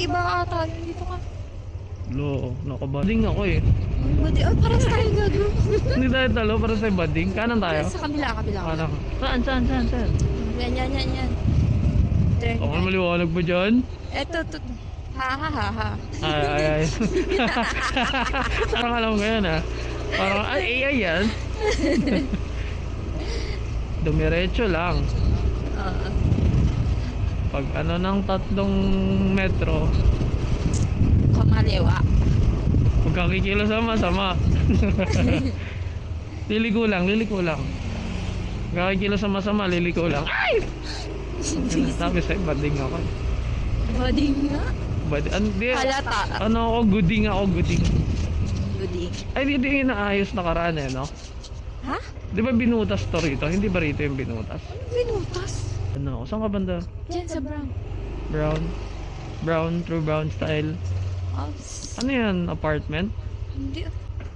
iba ata yun. Dito ka. Lo, nakabading ako eh. Badi, oh, parang tayo gago. Hindi tayo talo para sa bading. Kanan tayo. Sa kabila. Kanan. Saan? Yan. Turn Ako right. maliwanag ba dyan? Eto, ha. Ay. Parang alam ko yan ah. Parang AI yan. Dumiretso lang. Oo. Pag ano ng 3 metro, Kamaliwa. huwag kang kikilos sama. Liliko lang. Huwag kang kikilos sama, liliko lang. Ay! Sabi sa'yo, bading ako. Badi nga. Hindi. Halata. Ano ako, gooding. Goodie. Ay, dito yung inaayos na karaan eh, no? Ha? Di ba binutas to rito? Hindi ba rito yung binutas? Binutas. Ano? Saan ka banda? Diyan sa brown. Brown, true brown style. Ops. Ano yan? Apartment? Hindi.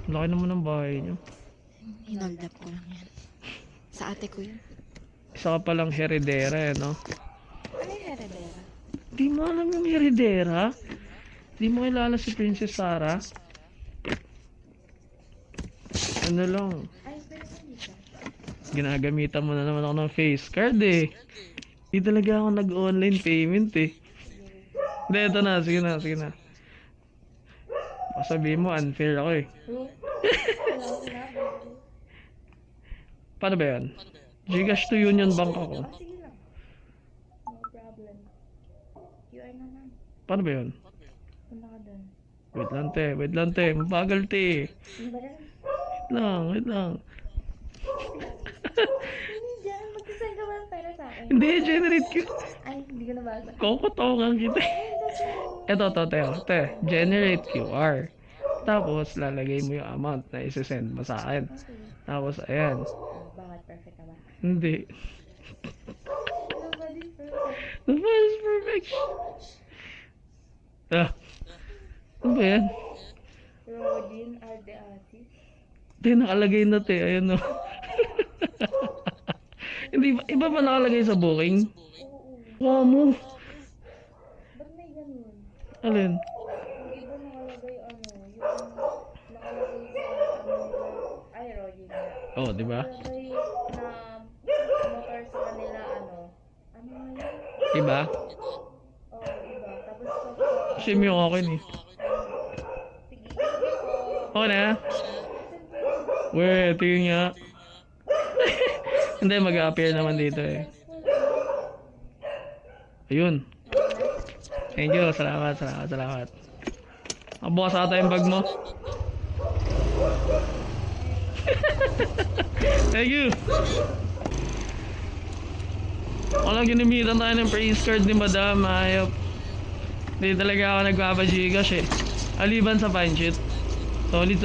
Laki naman ng bahay nyo. Hinold up ko lang yan. Sa ate ko yun. Isa ka palang heredera eh, no? Ano yung heredera? Di mo alam yung heredera? Di mo kilala si Princess Sarah? Ano lang? Ginagamitan mo na naman ako ng face card eh. Di talaga ako nag-online payment eh. Hindi, ito na. Sige na. Sabihin mo, unfair ako eh. Paano ba yan? Gcash to Union Bank ako. Sige lang. No problem. QR na lang. Paano ba yun? Punta ka doon. Wait lang te. Mabagal te. Ano ba yan? Wait lang. Hindi dyan. Magkasend ka ba ng pera sa akin? Hindi, generate ko. Ay, hindi ko nabasa. Kokotongan kita. Ito, te. Generate QR. Tapos, lalagay mo yung amount na isi-send mo sa akin. Tapos, ayan. Bakit perfect ka ba? Hindi. Nobody's perfect. Nobody's perfect. Ano ba yan? Rodin are the artist. Hindi, nakalagay na te. Ayan o. Hindi, iba ba nakalagay sa booking? Wow mo. Ba't may ganun? Alin? Yung iba nakalagay yung nakalagay sa ay Rodin na. Oh, di ba? Nakalagay na motor sa kanila ano nga yun? Iba? Oo, iba. Tapos pag Sim yung akin eh. sige, Okay na? Wait, tingin nga. Hindi, mag-appear naman dito eh. Ayun. Thank you. Salamat. Bukas ata yung bag mo. Thank you. Walang ginimitan tayo ng praise card ni Madam. Ayop. Hindi talaga ako nagpapa-Gcash eh. Aliban sa punch it. Solid.